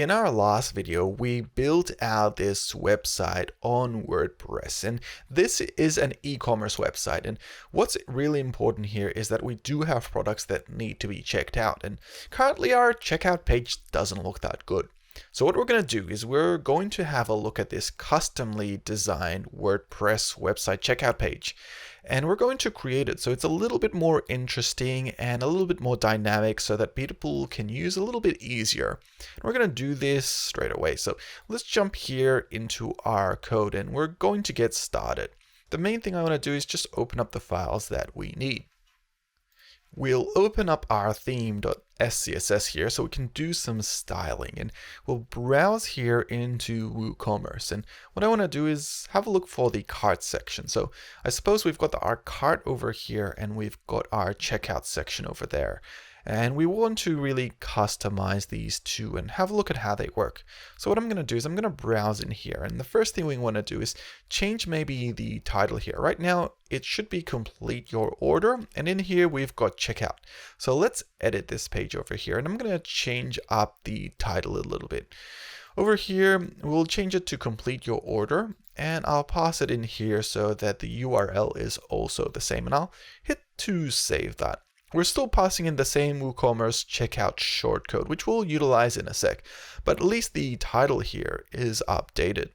In our last video, we built out this website on WordPress, and this is an e-commerce website. And what's really important here is that we do have products that need to be checked out. And currently our checkout page doesn't look that good. So what we're going to do is we're going to have a look at this customly designed WordPress website checkout page. And we're going to create it so it's a little bit more interesting and a little bit more dynamic so that people can use a little bit easier. And we're going to do this straight away. So let's jump here into our code and we're going to get started. The main thing I want to do is just open up the files that we need. We'll open up our theme.scss here so we can do some styling, and we'll browse here into WooCommerce. And what I want to do is have a look for the cart section. So I suppose we've got our cart over here and we've got our checkout section over there. And we want to really customize these two and have a look at how they work. So what I'm going to do is I'm going to browse in here. And the first thing we want to do is change maybe the title here. Right now, it should be complete your order. And in here, we've got checkout. So let's edit this page over here. And I'm going to change up the title a little bit. Over here, we'll change it to complete your order. And I'll pass it in here so that the URL is also the same. And I'll hit to save that. We're still passing in the same WooCommerce checkout shortcode, which we'll utilize in a sec, but at least the title here is updated.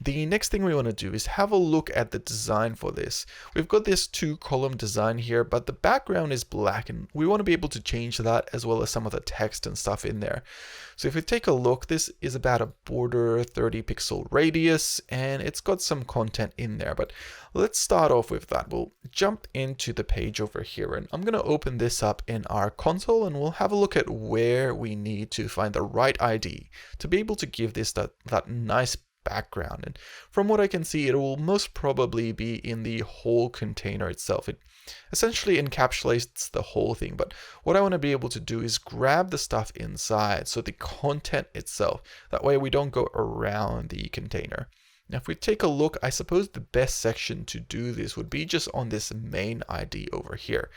The next thing we want to do is have a look at the design for this. We've got this 2-column design here, but the background is black and we want to be able to change that as well as some of the text and stuff in there. So if we take a look, this is about a border 30 pixel radius and it's got some content in there, but let's start off with that. We'll jump into the page over here and I'm going to open this up in our console and we'll have a look at where we need to find the right ID to be able to give this that nice background. And from what I can see, it will most probably be in the whole container itself. It essentially encapsulates the whole thing, but what I want to be able to do is grab the stuff inside, so the content itself. That way we don't go around the container. Now if we take a look, I suppose the best section to do this would be just on this main ID over here.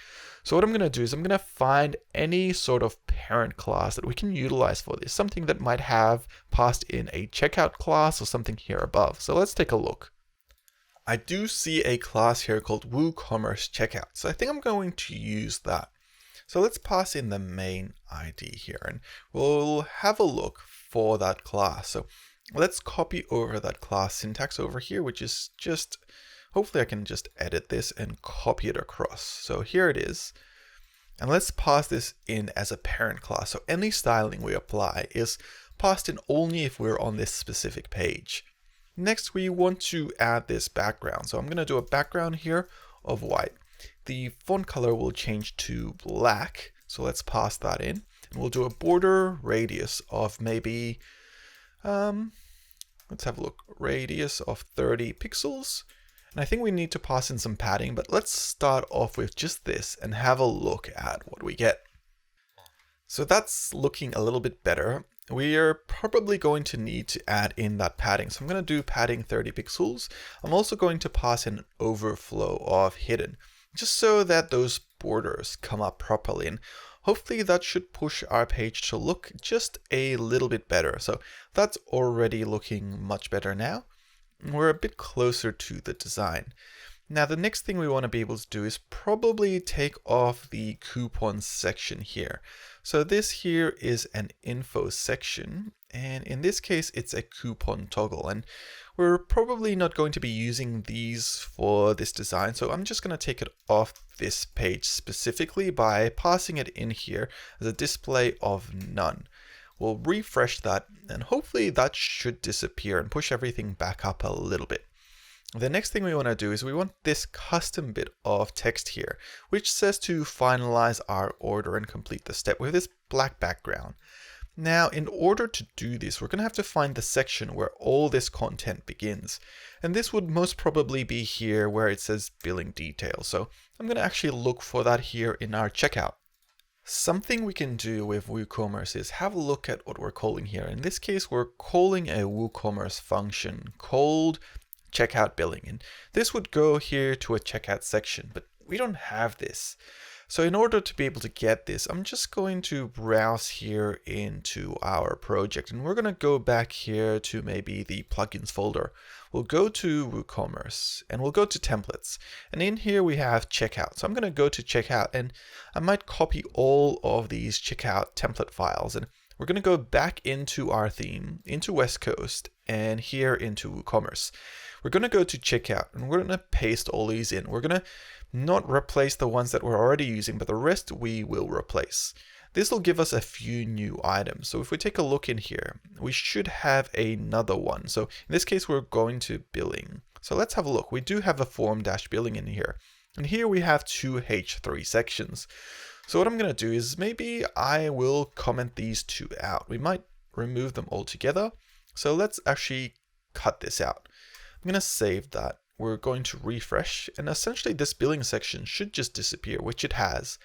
So what I'm going to do is I'm going to find any sort of parent class that we can utilize for this, something that might have passed in a checkout class or something here above. So let's take a look. I do see a class here called WooCommerce checkout. So I think I'm going to use that. So let's pass in the main ID here and we'll have a look for that class. So let's copy over that class syntax over here, which is just, hopefully I can just edit this and copy it across. So here it is. And let's pass this in as a parent class. So any styling we apply is passed in only if we're on this specific page. Next, we want to add this background. So I'm going to do a background here of white. The font color will change to black. So let's pass that in. And we'll do a border radius of maybe, let's have a look, radius of 30 pixels. And I think we need to pass in some padding, but let's start off with just this and have a look at what we get. So that's looking a little bit better. We are probably going to need to add in that padding. So I'm going to do padding 30 pixels. I'm also going to pass in overflow of hidden, just so that those borders come up properly. And hopefully that should push our page to look just a little bit better. So that's already looking much better now. We're a bit closer to the design. Now the next thing we want to be able to do is probably take off the coupon section here. So this here is an info section, and in this case it's a coupon toggle, and we're probably not going to be using these for this design, so I'm just going to take it off this page specifically by passing it in here as a display of none. We'll refresh that and hopefully that should disappear and push everything back up a little bit. The next thing we want to do is we want this custom bit of text here, which says to finalize our order and complete the step with this black background. Now, in order to do this, we're going to have to find the section where all this content begins. And this would most probably be here where it says billing details. So I'm going to actually look for that here in our checkout. Something we can do with WooCommerce is have a look at what we're calling here. In this case, we're calling a WooCommerce function called checkout billing. And this would go here to a checkout section, but we don't have this. So in order to be able to get this, I'm just going to browse here into our project, and we're going to go back here to maybe the plugins folder. We'll go to WooCommerce and we'll go to templates, and in here we have checkout. So I'm going to go to checkout, and I might copy all of these checkout template files, and we're going to go back into our theme, into West Coast, and here into WooCommerce. We're going to go to checkout, and we're going to paste all these in. We're going to not replace the ones that we're already using, but the rest we will replace. This will give us a few new items. So if we take a look in here, we should have another one. So in this case, we're going to billing. So let's have a look. We do have a form-billing in here. And here we have two H3 sections. So what I'm going to do is maybe I will comment these two out. We might remove them all together. So let's actually cut this out. I'm going to save that. We're going to refresh, and essentially this billing section should just disappear, which it has.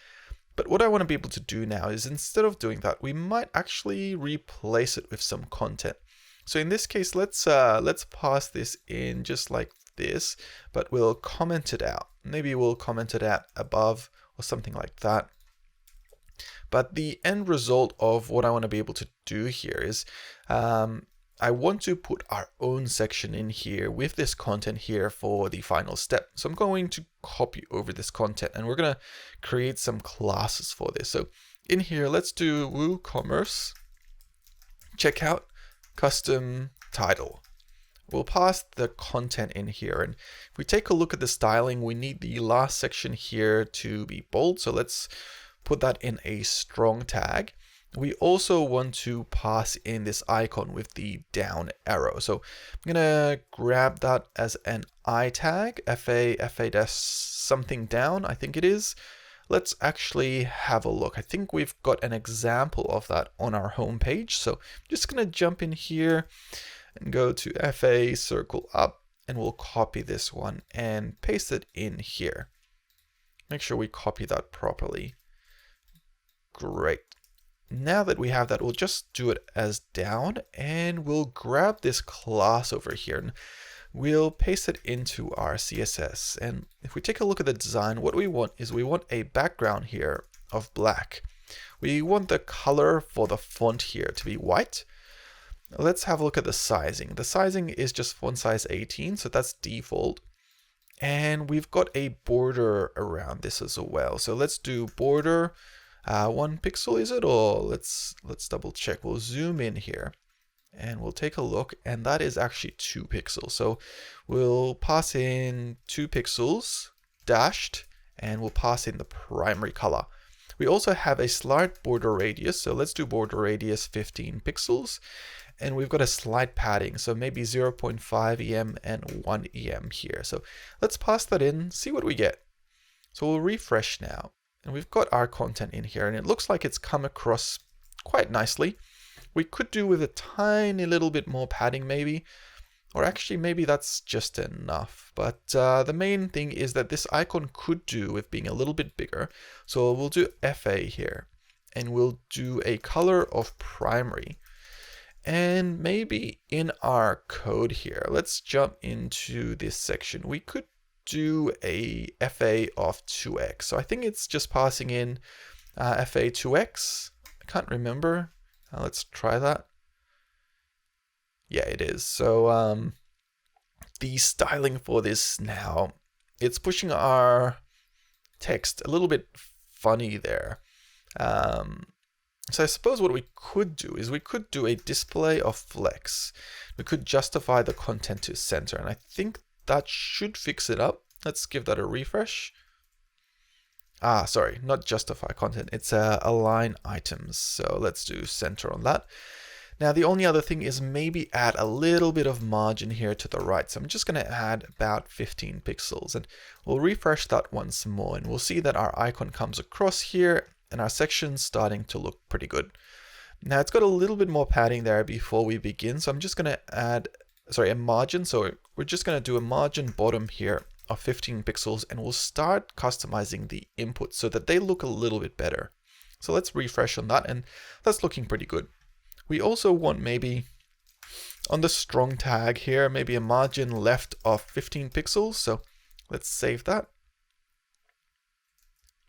But what I want to be able to do now is, instead of doing that, we might actually replace it with some content. So in this case, let's pass this in just like this, but we'll comment it out. Maybe we'll comment it out above or something like that. But the end result of what I want to be able to do here is I want to put our own section in here with this content here for the final step. So I'm going to copy over this content, and we're going to create some classes for this. So in here, let's do WooCommerce checkout custom title. We'll pass the content in here, and if we take a look at the styling, we need the last section here to be bold. So let's put that in a strong tag. We also want to pass in this icon with the down arrow. So I'm gonna grab that as an I tag, fa something down, I think it is. Let's actually have a look. I think we've got an example of that on our home page. So I'm just gonna jump in here and go to fa circle up, and we'll copy this one and paste it in here. Make sure we copy that properly. Great. Now that we have that, we'll just do it as down, and we'll grab this class over here and we'll paste it into our CSS. And if we take a look at the design, what we want is we want a background here of black. We want the color for the font here to be white. Let's have a look at the sizing. The sizing is just font size 18, so that's default. And we've got a border around this as well. So let's do border. 1 pixel, is it? Or let's double check. We'll zoom in here and we'll take a look, and that is actually 2 pixels. So we'll pass in 2 pixels dashed, and we'll pass in the primary color. We also have a slight border radius, so let's do border radius 15 pixels, and we've got a slight padding, so maybe 0.5 em and 1 em here. So let's pass that in, see what we get. So we'll refresh now. And we've got our content in here, and it looks like it's come across quite nicely. We could do with a tiny little bit more padding maybe, or actually maybe that's just enough. But the main thing is that this icon could do with being a little bit bigger. So we'll do FA here, and we'll do a color of primary. And maybe in our code here, let's jump into this section. We could do a FA of 2x. So I think it's just passing in FA 2x. I can't remember. Let's try that. Yeah, it is. So the styling for this now, it's pushing our text a little bit funny there. So I suppose what we could do is we could do a display of flex. We could justify the content to center, and I think that should fix it up. Let's give that a refresh. Sorry, not justify content. It's align items. So let's do center on that. Now, the only other thing is maybe add a little bit of margin here to the right. So I'm just going to add about 15 pixels, and we'll refresh that once more, and we'll see that our icon comes across here and our section's starting to look pretty good. Now, it's got a little bit more padding there before we begin. So I'm just going to add a margin. So we're just going to do a margin bottom here of 15 pixels, and we'll start customizing the inputs so that they look a little bit better. So let's refresh on that, and that's looking pretty good. We also want maybe on the strong tag here, maybe a margin left of 15 pixels. So let's save that.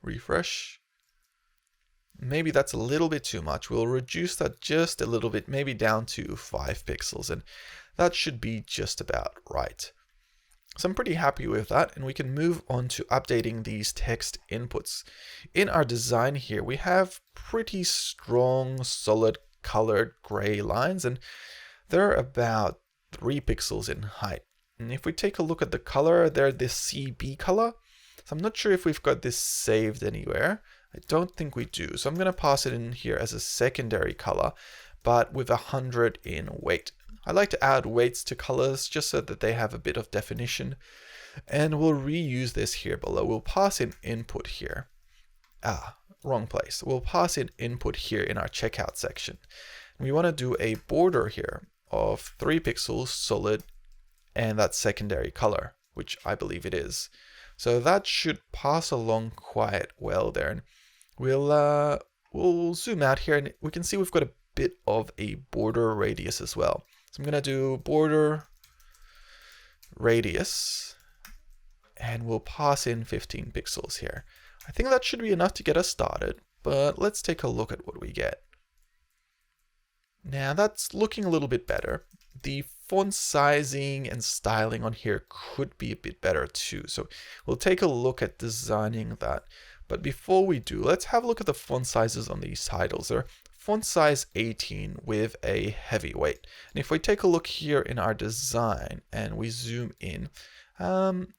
refresh. Maybe that's a little bit too much. We'll reduce that just a little bit, maybe down to 5 pixels, and that should be just about right. So I'm pretty happy with that, and we can move on to updating these text inputs. In our design here, we have pretty strong, solid colored gray lines, and they're about 3 pixels in height. And if we take a look at the color, they're this CB color. So I'm not sure if we've got this saved anywhere. I don't think we do. So I'm going to pass it in here as a secondary color, but with 100 in weight. I like to add weights to colors just so that they have a bit of definition. And we'll reuse this here below. We'll pass in input here. Wrong place. We'll pass in input here in our checkout section. We want to do a border here of 3 pixels solid and that secondary color, which I believe it is. So that should pass along quite well there. And we'll zoom out here and we can see we've got a bit of a border radius as well. So I'm going to do border radius and we'll pass in 15 pixels here. I think that should be enough to get us started, but let's take a look at what we get. Now that's looking a little bit better. The font sizing and styling on here could be a bit better too. So we'll take a look at designing that. But before we do, let's have a look at the font sizes on these titles. They're font size 18 with a heavy weight. And if we take a look here in our design and we zoom in,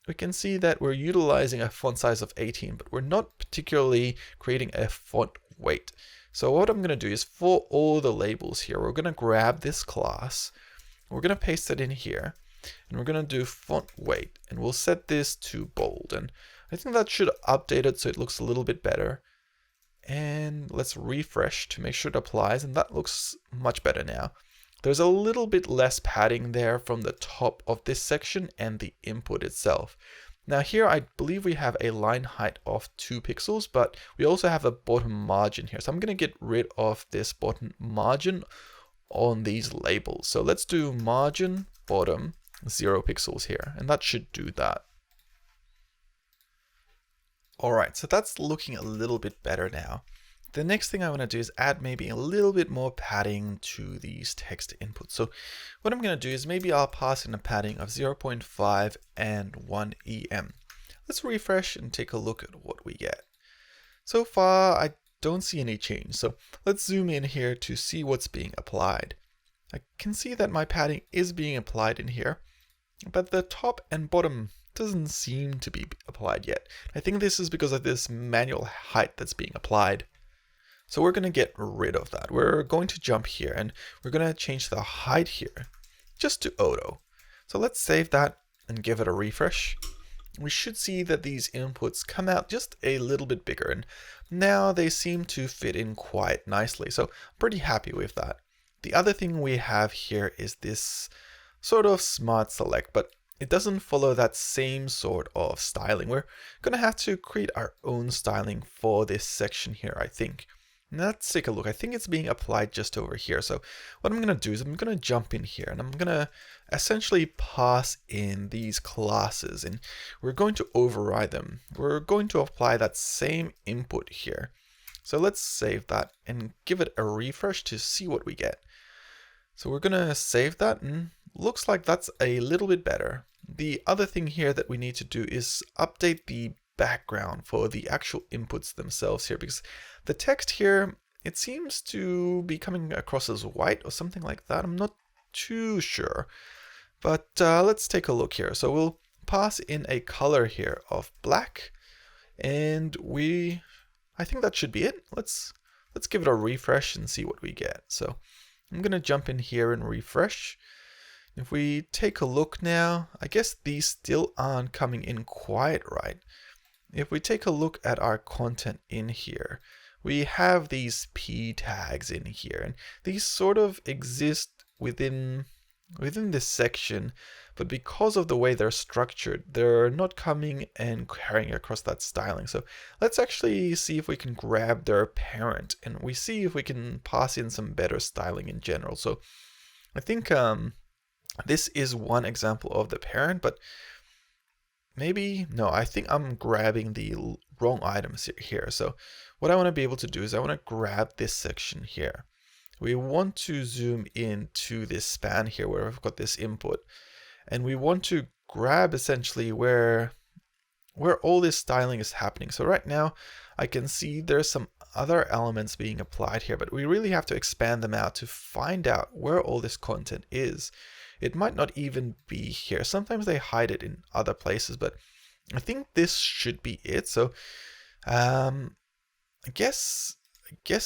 we can see that we're utilizing a font size of 18, but we're not particularly creating a font weight. So what I'm going to do is for all the labels here, we're going to grab this class, we're going to paste it in here, and we're going to do font weight, and we'll set this to bold. And I think that should update it so it looks a little bit better. And let's refresh to make sure it applies, and that looks much better now. There's a little bit less padding there from the top of this section and the input itself. Now here I believe we have a line height of 2 pixels, but we also have a bottom margin here. So I'm going to get rid of this bottom margin on these labels. So let's do margin bottom 0 pixels here, and that should do that. Alright, so that's looking a little bit better now. The next thing I want to do is add maybe a little bit more padding to these text inputs. So what I'm going to do is maybe I'll pass in a padding of 0.5 and 1 EM. Let's refresh and take a look at what we get. So far, I don't see any change. So let's zoom in here to see what's being applied. I can see that my padding is being applied in here, but the top and bottom doesn't seem to be applied yet. I think this is because of this manual height that's being applied. So we're going to get rid of that. We're going to jump here and we're going to change the height here just to auto. So let's save that and give it a refresh. We should see that these inputs come out just a little bit bigger, and now they seem to fit in quite nicely. So I'm pretty happy with that. The other thing we have here is this sort of smart select, but it doesn't follow that same sort of styling. We're going to have to create our own styling for this section here, I think. Let's take a look. I think it's being applied just over here. So what I'm going to do is I'm going to jump in here and I'm going to essentially pass in these classes and we're going to override them. We're going to apply that same input here. So let's save that and give it a refresh to see what we get. So we're going to save that and looks like that's a little bit better. The other thing here that we need to do is update the background for the actual inputs themselves here, because the text here, it seems to be coming across as white or something like that. I'm not too sure, but let's take a look here. So we'll pass in a color here of black, and I think that should be it. Let's give it a refresh and see what we get. So I'm going to jump in here and refresh. If we take a look now, I guess these still aren't coming in quite right. If we take a look at our content in here, we have these P tags in here, and these sort of exist within this section, but because of the way they're structured, they're not coming and carrying across that styling. So let's actually see if we can grab their parent, and we see if we can pass in some better styling in general. So I think this is one example of the parent, but maybe, no, I think I'm grabbing the wrong items here. So what I want to be able to do is I want to grab this section here. We want to zoom into this span here where we've got this input, and we want to grab essentially where all this styling is happening. So right now I can see there's some other elements being applied here, but we really have to expand them out to find out where all this content is. It might not even be here. Sometimes they hide it in other places, but I think this should be it. So I guess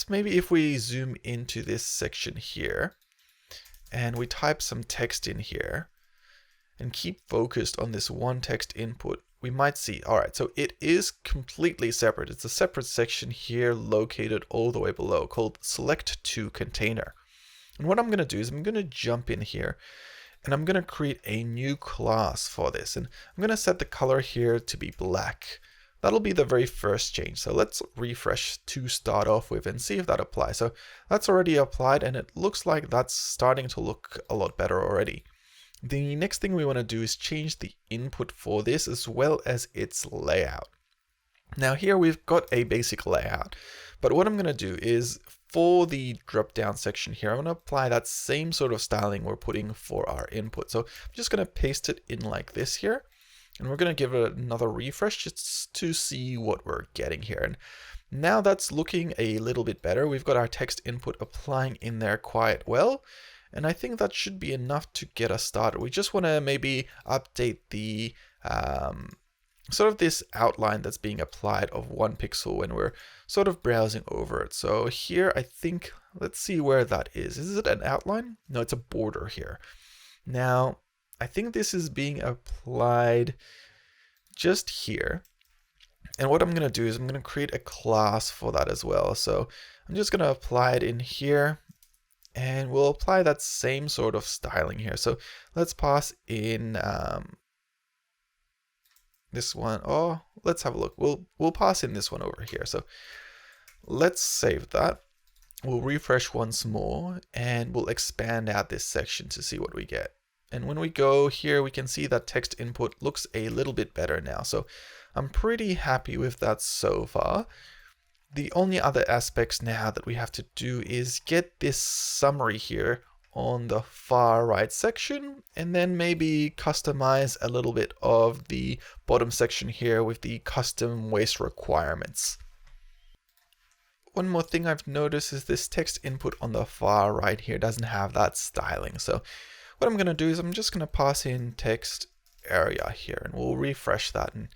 maybe if we zoom into this section here and we type some text in here and keep focused on this one text input, we might see, all right, so it is completely separate. It's a separate section here located all the way below called select to container. And what I'm going to do is I'm going to jump in here and I'm going to create a new class for this. And I'm going to set the color here to be black. That'll be the very first change. So let's refresh to start off with and see if that applies. So that's already applied and it looks like that's starting to look a lot better already. The next thing we want to do is change the input for this as well as its layout. Now here we've got a basic layout, but what I'm going to do is for the drop down section here, I'm going to apply that same sort of styling we're putting for our input. So I'm just going to paste it in like this here, and we're going to give it another refresh just to see what we're getting here. And now that's looking a little bit better. We've got our text input applying in there quite well. And I think that should be enough to get us started. We just want to maybe update the sort of this outline that's being applied of 1 pixel when we're sort of browsing over it. So here, I think, let's see where that is. Is it an outline? No, it's a border here. Now, I think this is being applied just here. And what I'm going to do is I'm going to create a class for that as well. So I'm just going to apply it in here. And we'll apply that same sort of styling here. So let's pass in this one. Oh, let's have a look. We'll pass in this one over here. So let's save that. We'll refresh once more and we'll expand out this section to see what we get. And when we go here, we can see that text input looks a little bit better now. So I'm pretty happy with that so far. The only other aspects now that we have to do is get this summary here on the far right section, and then maybe customize a little bit of the bottom section here with the custom waste requirements. One more thing I've noticed is this text input on the far right here doesn't have that styling. So what I'm going to do is I'm just going to pass in Textarea here, and we'll refresh that and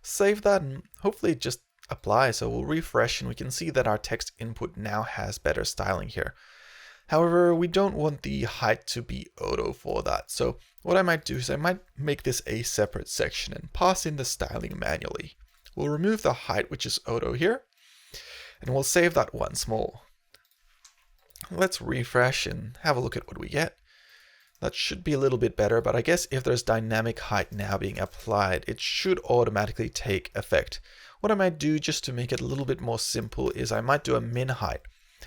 save that, and hopefully it just apply. So we'll refresh and we can see that our text input now has better styling here. However, we don't want the height to be auto for that. So what I might do is I might make this a separate section and pass in the styling manually. We'll remove the height, which is auto here, and we'll save that once more. Let's refresh and have a look at what we get. That should be a little bit better, but I guess if there's dynamic height now being applied, it should automatically take effect. What I might do just to make it a little bit more simple is I might do a min height,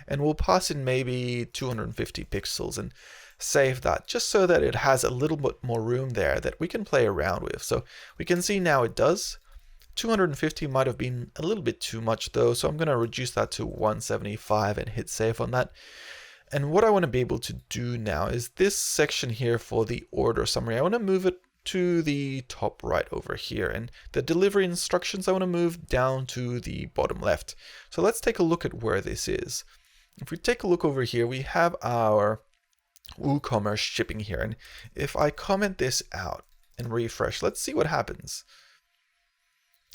and we'll pass in maybe 250 pixels and save that just so that it has a little bit more room there that we can play around with. So we can see now it does. 250 might have been a little bit too much though, so I'm going to reduce that to 175 and hit save on that. And what I want to be able to do now is this section here for the order summary, I want to move it to the top right over here, and the delivery instructions I want to move down to the bottom left. So let's take a look at where this is. If we take a look over here, we have our WooCommerce shipping here, and if I comment this out and refresh, let's see what happens.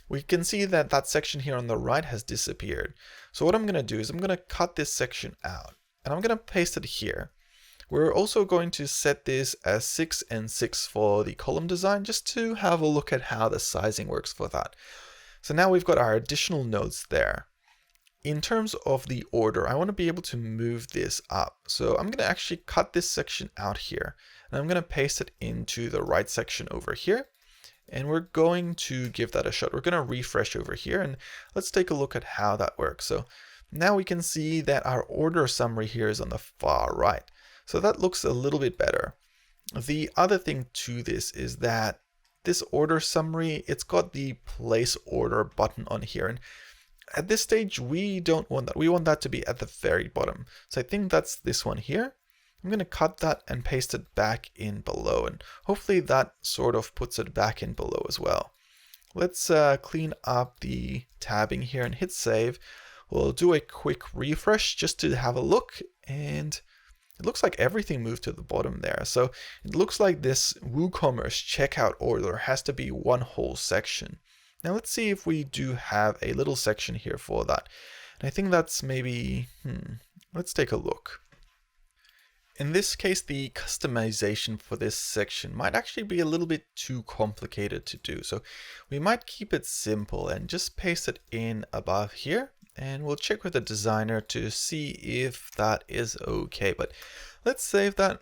We can see that that section here on the right has disappeared. So what I'm going to do is I'm going to cut this section out and I'm going to paste it here. We're also going to set this as 6 and 6 for the column design, just to have a look at how the sizing works for that. So now we've got our additional nodes there. In terms of the order, I want to be able to move this up. So I'm going to actually cut this section out here, and I'm going to paste it into the right section over here. And we're going to give that a shot. We're going to refresh over here, and let's take a look at how that works. So now we can see that our order summary here is on the far right. So that looks a little bit better. The other thing to this is that this order summary, it's got the place order button on here. And at this stage, we don't want that. We want that to be at the very bottom. So I think that's this one here. I'm going to cut that and paste it back in below. And hopefully that sort of puts it back in below as well. Let's clean up the tabbing here and hit save. We'll do a quick refresh just to have a look, and it looks like everything moved to the bottom there. So it looks like this WooCommerce checkout order has to be one whole section. Now let's see if we do have a little section here for that. And I think that's maybe, let's take a look. In this case, the customization for this section might actually be a little bit too complicated to do. So we might keep it simple and just paste it in above here. And we'll check with the designer to see if that is okay. But let's save that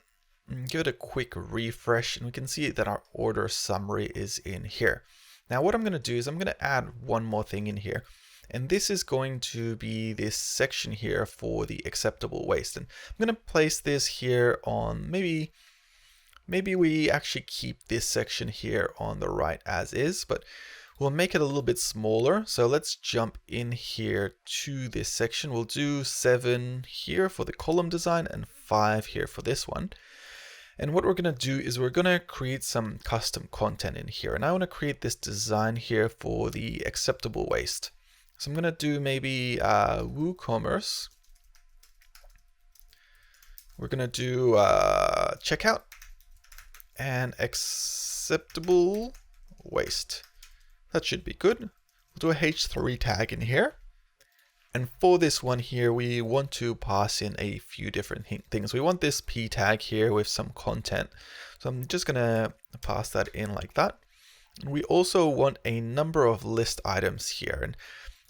and give it a quick refresh, and we can see that our order summary is in here. Now what I'm going to do is I'm going to add one more thing in here. And this is going to be this section here for the acceptable waste. And I'm going to place this here on, maybe we actually keep this section here on the right as is, but we'll make it a little bit smaller. So let's jump in here to this section. We'll do 7 here for the column design and 5 here for this one. And what we're going to do is we're going to create some custom content in here. And I want to create this design here for the acceptable waste. So I'm going to do maybe WooCommerce. We're going to do checkout and acceptable waste. That should be good. We'll do a H3 tag in here. And for this one here, we want to pass in a few different things. We want this P tag here with some content. So I'm just going to pass that in like that. And we also want a number of list items here. And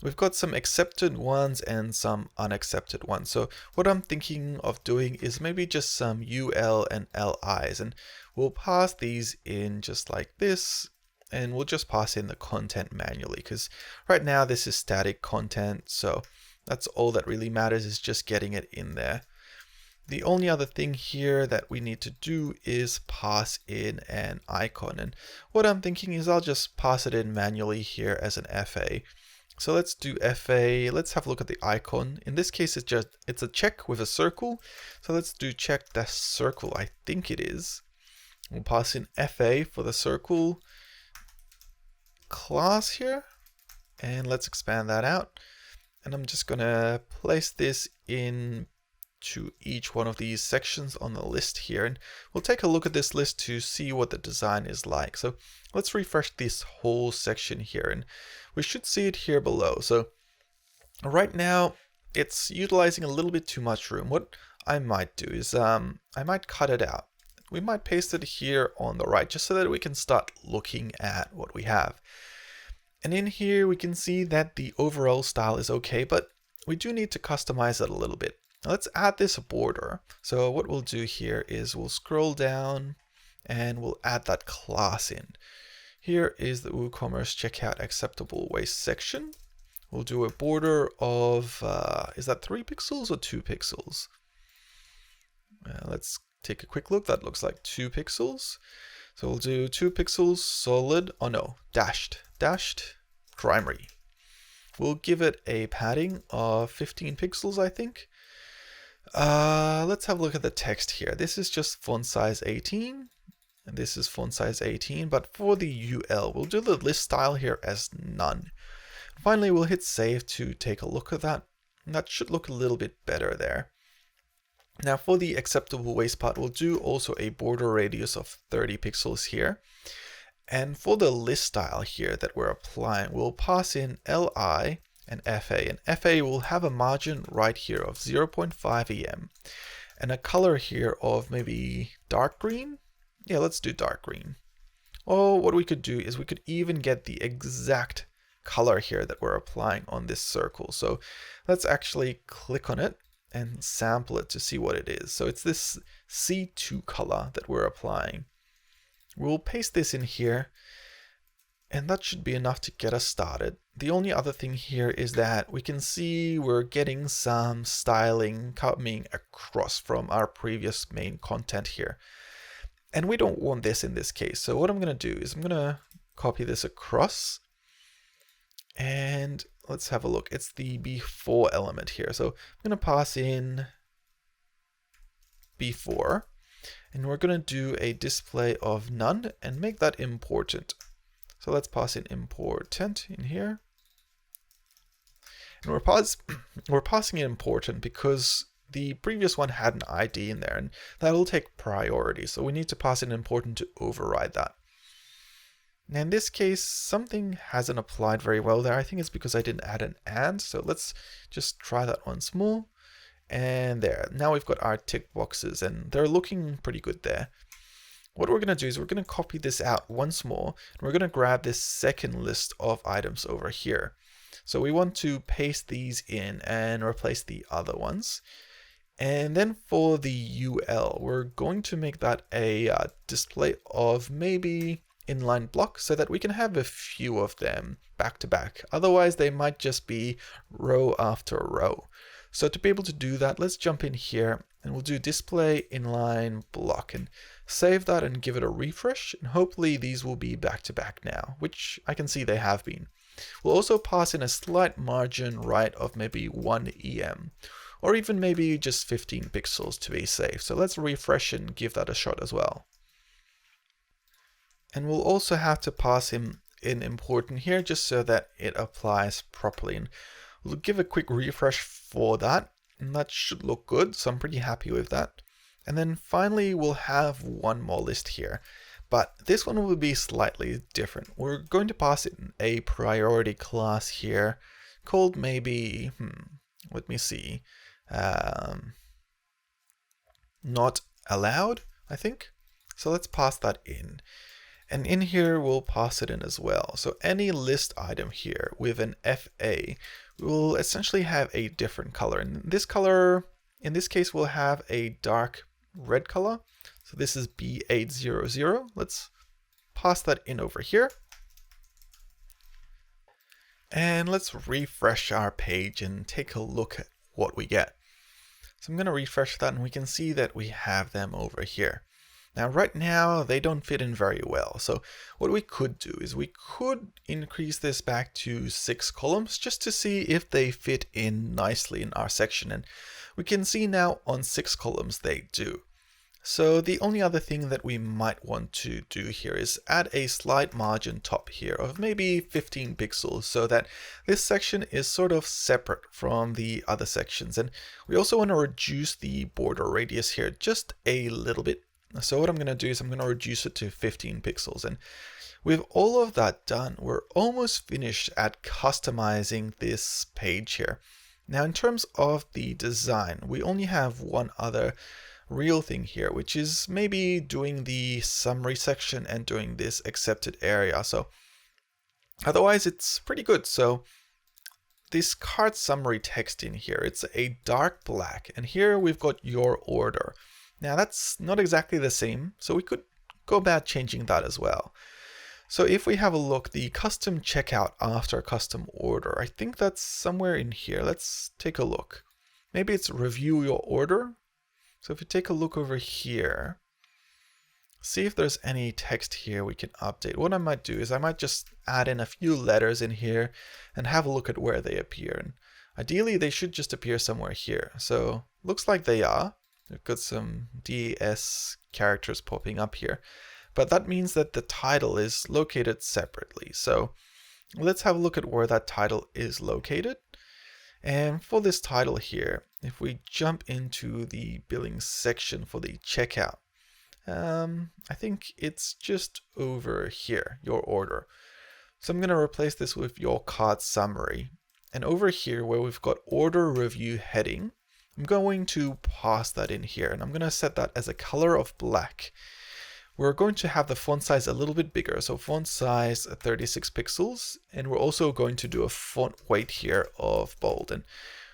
we've got some accepted ones and some unaccepted ones. So what I'm thinking of doing is maybe just some UL and LIs, and we'll pass these in just like this, and we'll just pass in the content manually because right now this is static content. So that's all that really matters, is just getting it in there. The only other thing here that we need to do is pass in an icon. And what I'm thinking is I'll just pass it in manually here as an FA. So let's do FA. Let's have a look at the icon. In this case, it's a check with a circle. So let's do check the circle. I think it is. We'll pass in FA for the circle class here. And let's expand that out. And I'm just going to place this in to each one of these sections on the list here. And we'll take a look at this list to see what the design is like. So let's refresh this whole section here, and we should see it here below. So right now it's utilizing a little bit too much room. What I might do is I might cut it out. We might paste it here on the right just so that we can start looking at what we have. And in here we can see that the overall style is okay, but we do need to customize it a little bit. Now let's add this border. So what we'll do here is we'll scroll down and we'll add that class in. Here is the WooCommerce checkout acceptable waste section. We'll do a border of, is that 3 pixels or 2 pixels? Let's take a quick look. That looks like 2 pixels. So we'll do 2 pixels solid, oh no, dashed primary. We'll give it a padding of 15 pixels, I think. Let's have a look at the text here. This is just font size 18. And this is font size 18, but for the UL, we'll do the list style here as none. Finally, we'll hit save to take a look at that. And that should look a little bit better there. Now for the acceptable waste part, we'll do also a border radius of 30 pixels here. And for the list style here that we're applying, we'll pass in LI and FA. And FA will have a margin right here of 0.5 EM and a color here of maybe dark green. Yeah, let's do dark green. Or what we could do is we could even get the exact color here that we're applying on this circle. So let's actually click on it and sample it to see what it is. So it's this C2 color that we're applying. We'll paste this in here, and that should be enough to get us started. The only other thing here is that we can see we're getting some styling coming across from our previous main content here. And we don't want this in this case. So what I'm going to do is I'm going to copy this across. And let's have a look. It's the before element here. So I'm going to pass in before. And we're going to do a display of none and make that important. So let's pass in important in here. And we're passing it important because the previous one had an ID in there, and that'll take priority. So we need to pass in important to override that. Now in this case, something hasn't applied very well there. I think it's because I didn't add an and. So let's just try that once more. And there, now we've got our tick boxes and they're looking pretty good there. What we're going to do is we're going to copy this out once more. And we're going to grab this second list of items over here. So we want to paste these in and replace the other ones. And then for the UL, we're going to make that a display of maybe inline block so that we can have a few of them back to back. Otherwise, they might just be row after row. So to be able to do that, let's jump in here and we'll do display inline block and save that and give it a refresh. And hopefully these will be back to back now, which I can see they have been. We'll also pass in a slight margin right of maybe 1 EM or even maybe just 15 pixels to be safe. So let's refresh and give that a shot as well. And we'll also have to pass in important here just so that it applies properly. And we'll give a quick refresh for that, and that should look good. So I'm pretty happy with that. And then finally, we'll have one more list here, but this one will be slightly different. We're going to pass in a priority class here called maybe, let me see, not allowed, I think. So let's pass that in. And in here, we'll pass it in as well. So any list item here with an FA will essentially have a different color. And this color, in this case, will have a dark red color. So this is B800. Let's pass that in over here. And let's refresh our page and take a look at what we get. So I'm going to refresh that and we can see that we have them over here. Now, right now, they don't fit in very well. So what we could do is we could increase this back to 6 columns just to see if they fit in nicely in our section. And we can see now on 6 columns, they do. So the only other thing that we might want to do here is add a slight margin top here of maybe 15 pixels so that this section is sort of separate from the other sections. And we also want to reduce the border radius here just a little bit. So what I'm going to do is I'm going to reduce it to 15 pixels. And with all of that done, we're almost finished at customizing this page here. Now, in terms of the design, we only have one other real thing here, which is maybe doing the summary section and doing this accepted area. So otherwise, it's pretty good. So this cart summary text in here, it's a dark black. And here we've got your order. Now that's not exactly the same, so we could go about changing that as well. So if we have a look, the custom checkout after custom order, I think that's somewhere in here. Let's take a look. Maybe it's review your order. So if you take a look over here, see if there's any text here we can update. What I might do is I might just add in a few letters in here and have a look at where they appear. And ideally, they should just appear somewhere here. So looks like they are. We've got some DS characters popping up here, but that means that the title is located separately. So let's have a look at where that title is located. And for this title here, if we jump into the billing section for the checkout, I think it's just over here, your order. So I'm going to replace this with your cart summary. And over here where we've got order review heading, I'm going to pass that in here and I'm going to set that as a color of black. We're going to have the font size a little bit bigger. So font size 36 pixels. And we're also going to do a font weight here of bold. And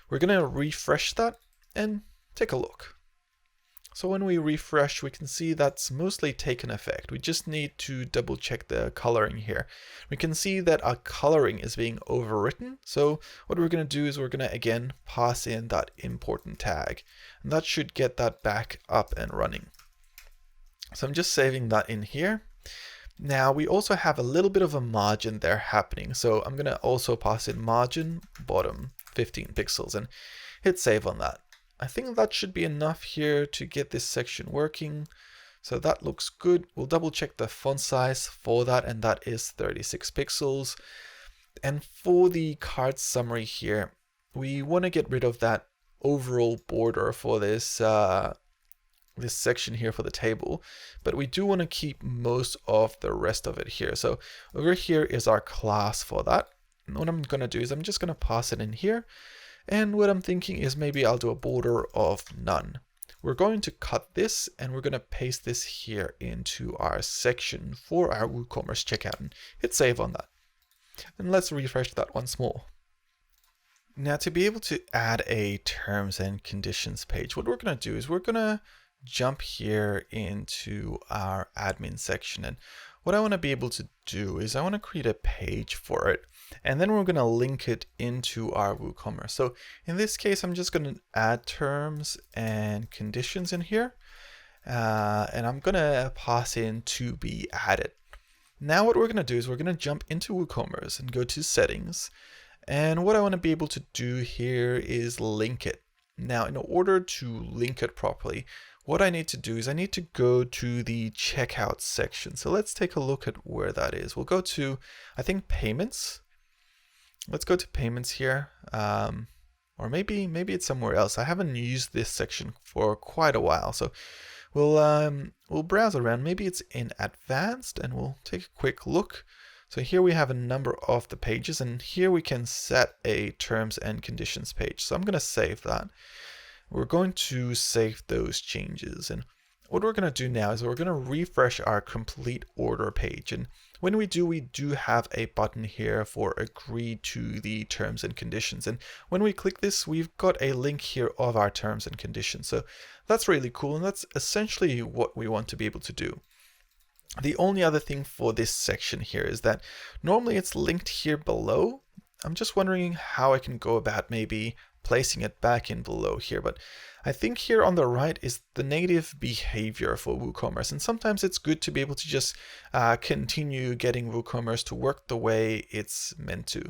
we're going to refresh that and take a look. So when we refresh, we can see that's mostly taken effect. We just need to double check the coloring here. We can see that our coloring is being overwritten. So what we're going to do is we're going to again pass in that important tag, and that should get that back up and running. So I'm just saving that in here. Now we also have a little bit of a margin there happening. So I'm going to also pass in margin bottom 15 pixels and hit save on that. I think that should be enough here to get this section working. So that looks good. We'll double check the font size for that, and that is 36 pixels. And for the card summary here, we want to get rid of that overall border for this this section here for the table, but we do want to keep most of the rest of it here. So over here is our class for that. And what I'm going to do is I'm just going to pass it in here. And what I'm thinking is maybe I'll do a border of none. We're going to cut this and we're going to paste this here into our section for our WooCommerce checkout and hit save on that. And let's refresh that once more. Now to be able to add a terms and conditions page, what we're going to do is we're going to jump here into our admin section. And what I want to be able to do is I want to create a page for it. And then we're going to link it into our WooCommerce. So in this case, I'm just going to add terms and conditions in here. And I'm going to pass in to be added. Now what we're going to do is we're going to jump into WooCommerce and go to settings. And what I want to be able to do here is link it. Now, in order to link it properly, what I need to do is I need to go to the checkout section. So let's take a look at where that is. We'll go to, I think, payments. Let's go to payments here. Or maybe it's somewhere else. I haven't used this section for quite a while. So we'll browse around. Maybe it's in advanced and we'll take a quick look. So here we have a number of the pages, and here we can set a terms and conditions page. So I'm going to save that. We're going to save those changes. And what we're going to do now is we're going to refresh our complete order page. And when we do have a button here for agree to the terms and conditions. And when we click this, we've got a link here of our terms and conditions. So that's really cool. And that's essentially what we want to be able to do. The only other thing for this section here is that normally it's linked here below. I'm just wondering how I can go about maybe placing it back in below here, but I think here on the right is the native behavior for WooCommerce, and sometimes it's good to be able to just continue getting WooCommerce to work the way it's meant to.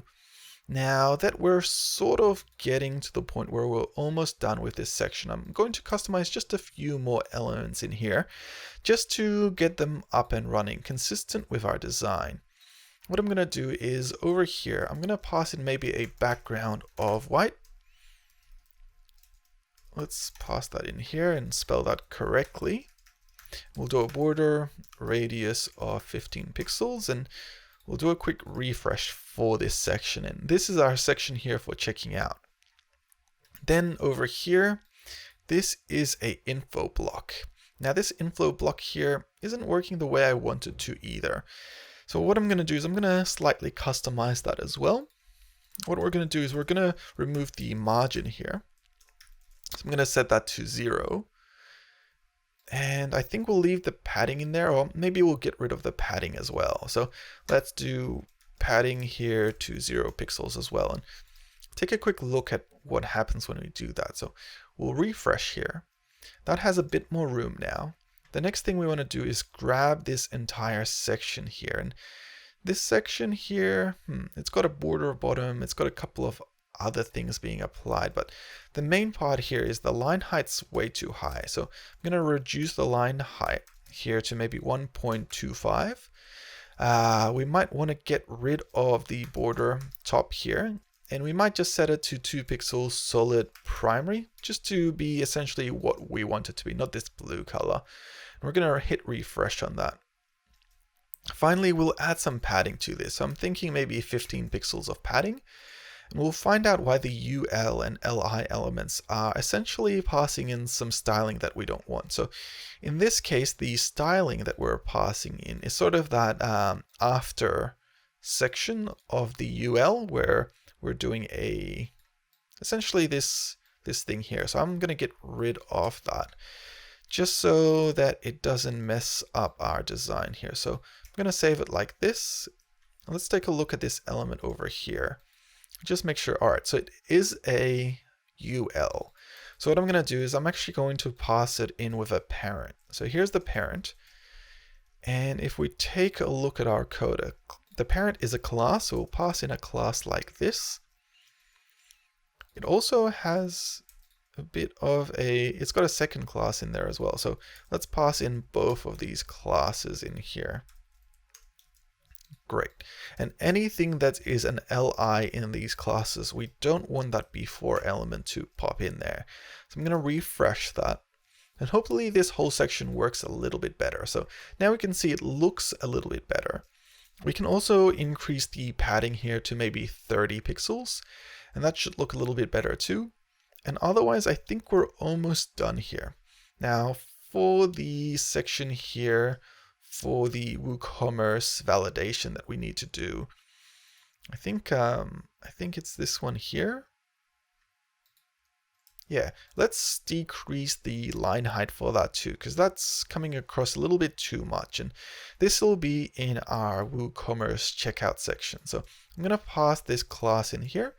Now that we're sort of getting to the point where we're almost done with this section, I'm going to customize just a few more elements in here just to get them up and running consistent with our design. What I'm going to do is over here, I'm going to pass in maybe a background of white. Let's pass that in here and spell that correctly. We'll do a border radius of 15 pixels and we'll do a quick refresh for this section. And this is our section here for checking out. Then over here, this is a info block. Now this info block here isn't working the way I want it to either. So what I'm going to do is I'm going to slightly customize that as well. What we're going to do is we're going to remove the margin here. So I'm going to set that to 0. And I think we'll leave the padding in there, or maybe we'll get rid of the padding as well. So let's do padding here to 0 pixels as well. And take a quick look at what happens when we do that. So we'll refresh here. That has a bit more room now. The next thing we want to do is grab this entire section here. And this section here, it's got a border bottom, it's got a couple of other things being applied, but the main part here is the line height's way too high. So I'm going to reduce the line height here to maybe 1.25. We might want to get rid of the border top here, and we might just set it to 2 pixels solid primary, just to be essentially what we want it to be, not this blue color. And we're going to hit refresh on that. Finally, we'll add some padding to this. So I'm thinking maybe 15 pixels of padding. And we'll find out why the UL and LI elements are essentially passing in some styling that we don't want. So in this case, the styling that we're passing in is sort of that after section of the UL where we're doing essentially this thing here. So I'm going to get rid of that just so that it doesn't mess up our design here. So I'm going to save it like this. Let's take a look at this element over here. Just make sure, all right, so it is a UL. So what I'm going to do is I'm actually going to pass it in with a parent. So here's the parent. And if we take a look at our code, the parent is a class, so we'll pass in a class like this. It also has a bit of it's got a second class in there as well. So let's pass in both of these classes in here. Great. And anything that is an li in these classes, we don't want that before element to pop in there. So I'm going to refresh that. And hopefully this whole section works a little bit better. So now we can see it looks a little bit better. We can also increase the padding here to maybe 30 pixels. And that should look a little bit better too. And otherwise, I think we're almost done here. Now, for the section here, for the WooCommerce validation that we need to do, I think it's this one here. Yeah, let's decrease the line height for that too, because that's coming across a little bit too much. And this will be in our WooCommerce checkout section. So I'm going to pass this class in here.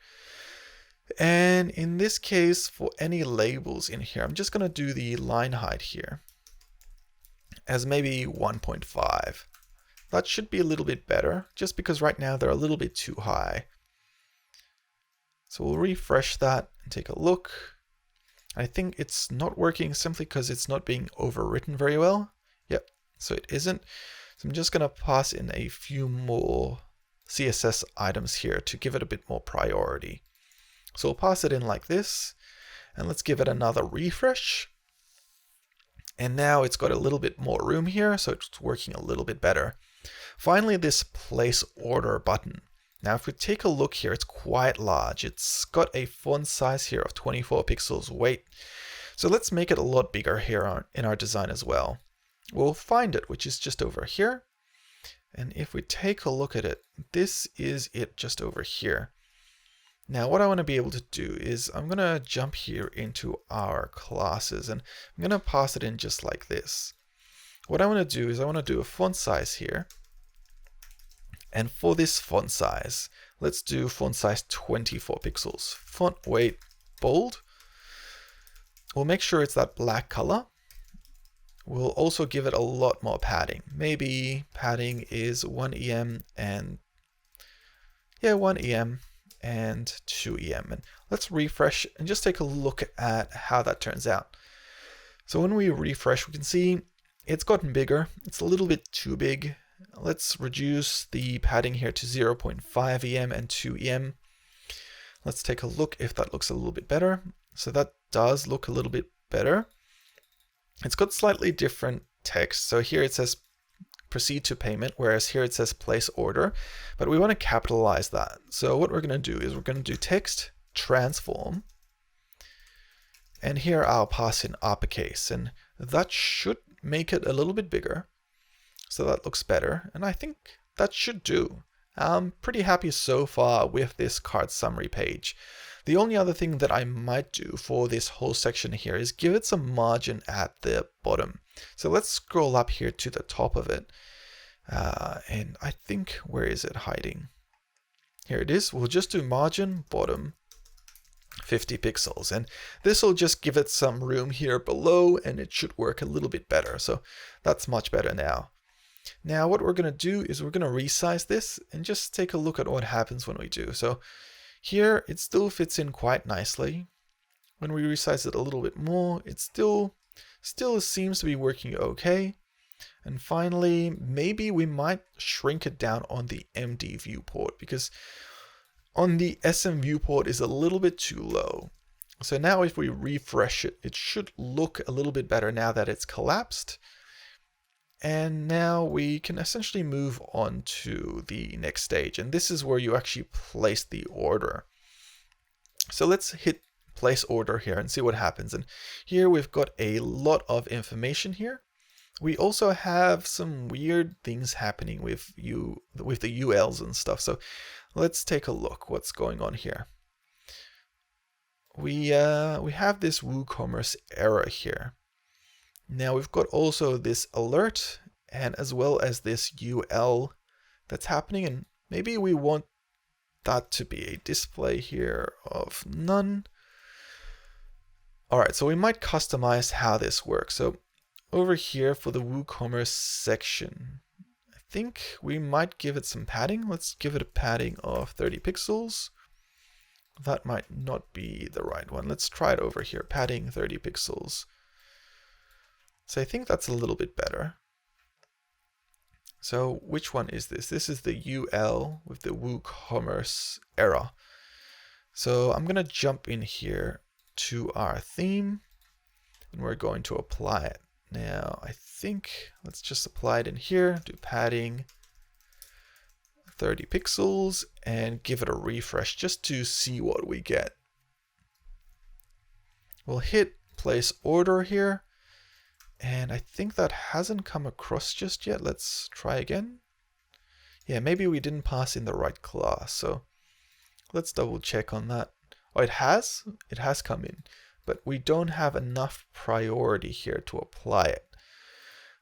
And in this case, for any labels in here, I'm just going to do the line height here as maybe 1.5. That should be a little bit better, just because right now they're a little bit too high. So we'll refresh that and take a look. I think it's not working simply because it's not being overwritten very well. Yep, so it isn't. So I'm just going to pass in a few more CSS items here to give it a bit more priority. So we'll pass it in like this, and let's give it another refresh. And now it's got a little bit more room here, so it's working a little bit better. Finally, this place order button. Now, if we take a look here, it's quite large. It's got a font size here of 24 pixels weight. So let's make it a lot bigger here in our design as well. We'll find it, which is just over here. And if we take a look at it, this is it just over here. Now, what I want to be able to do is I'm going to jump here into our classes, and I'm going to pass it in just like this. What I want to do is I want to do a font size here. And for this font size, let's do font size 24 pixels. Font weight bold. We'll make sure it's that black color. We'll also give it a lot more padding. Maybe padding is 1 EM and 1 EM. And 2 EM. And let's refresh and just take a look at how that turns out. So when we refresh, we can see it's gotten bigger. It's a little bit too big. Let's reduce the padding here to 0.5 EM and 2 EM. Let's take a look if that looks a little bit better. So that does look a little bit better. It's got slightly different text. So here it says proceed to payment, whereas here it says place order, but we want to capitalize that. So what we're going to do is we're going to do text transform, and here I'll pass in uppercase, and that should make it a little bit bigger. So that looks better, and I think that should do. I'm pretty happy so far with this cart summary page. The only other thing that I might do for this whole section here is give it some margin at the bottom. So let's scroll up here to the top of it. And I think, where is it hiding? Here it is. We'll just do margin bottom 50 pixels. And this will just give it some room here below, and it should work a little bit better. So that's much better now. Now what we're going to do is we're going to resize this and just take a look at what happens when we do. So here it still fits in quite nicely. When we resize it a little bit more, it still seems to be working okay. And finally, maybe we might shrink it down on the MD viewport, because on the SM viewport is a little bit too low. So now if we refresh it, it should look a little bit better now that it's collapsed. And now we can essentially move on to the next stage. And this is where you actually place the order. So let's hit place order here and see what happens. And here we've got a lot of information here. We also have some weird things happening with the ULs and stuff. So let's take a look what's going on here. We have this WooCommerce error here. Now we've got also this alert, and as well as this UL that's happening, and maybe we want that to be a display here of none. All right, so we might customize how this works. So over here for the WooCommerce section, I think we might give it some padding. Let's give it a padding of 30 pixels. That might not be the right one. Let's try it over here, padding 30 pixels. So I think that's a little bit better. So which one is this? This is the UL with the WooCommerce error. So I'm going to jump in here to our theme and we're going to apply it. Now I think let's just apply it in here, do padding 30 pixels and give it a refresh just to see what we get. We'll hit place order here. And I think that hasn't come across just yet. Let's try again. Yeah, maybe we didn't pass in the right class. So let's double check on that. Oh, it has come in, but we don't have enough priority here to apply it.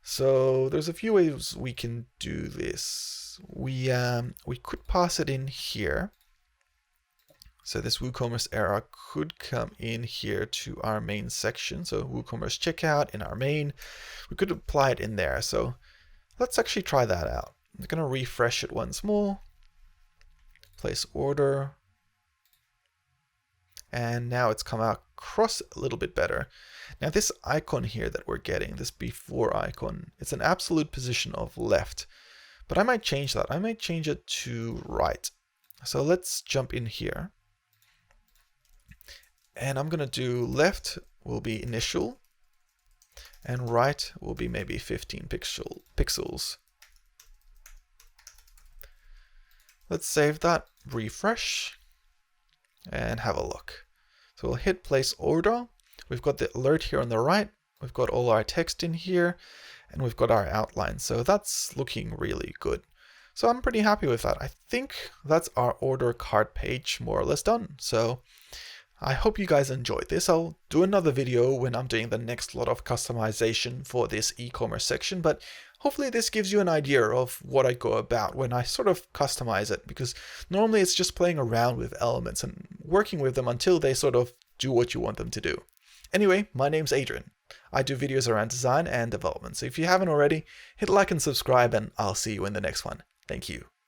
So there's a few ways we can do this. We could pass it in here. So this WooCommerce error could come in here to our main section. So WooCommerce checkout in our main, we could apply it in there. So let's actually try that out. I'm going to refresh it once more, place order, and now it's come out across a little bit better. Now this icon here that we're getting, this before icon, it's an absolute position of left, but I might change that. I might change it to right. So let's jump in here. And I'm going to do left will be initial and right will be maybe 15 pixels. Let's save that, refresh, and have a look. So we'll hit place order. We've got the alert here on the right. We've got all our text in here and we've got our outline. So that's looking really good. So I'm pretty happy with that. I think that's our order cart page more or less done. So I hope you guys enjoyed this. I'll do another video when I'm doing the next lot of customization for this e-commerce section, but hopefully this gives you an idea of what I go about when I sort of customize it, because normally it's just playing around with elements and working with them until they sort of do what you want them to do. Anyway, my name's Adrian. I do videos around design and development, so if you haven't already, hit like and subscribe and I'll see you in the next one. Thank you.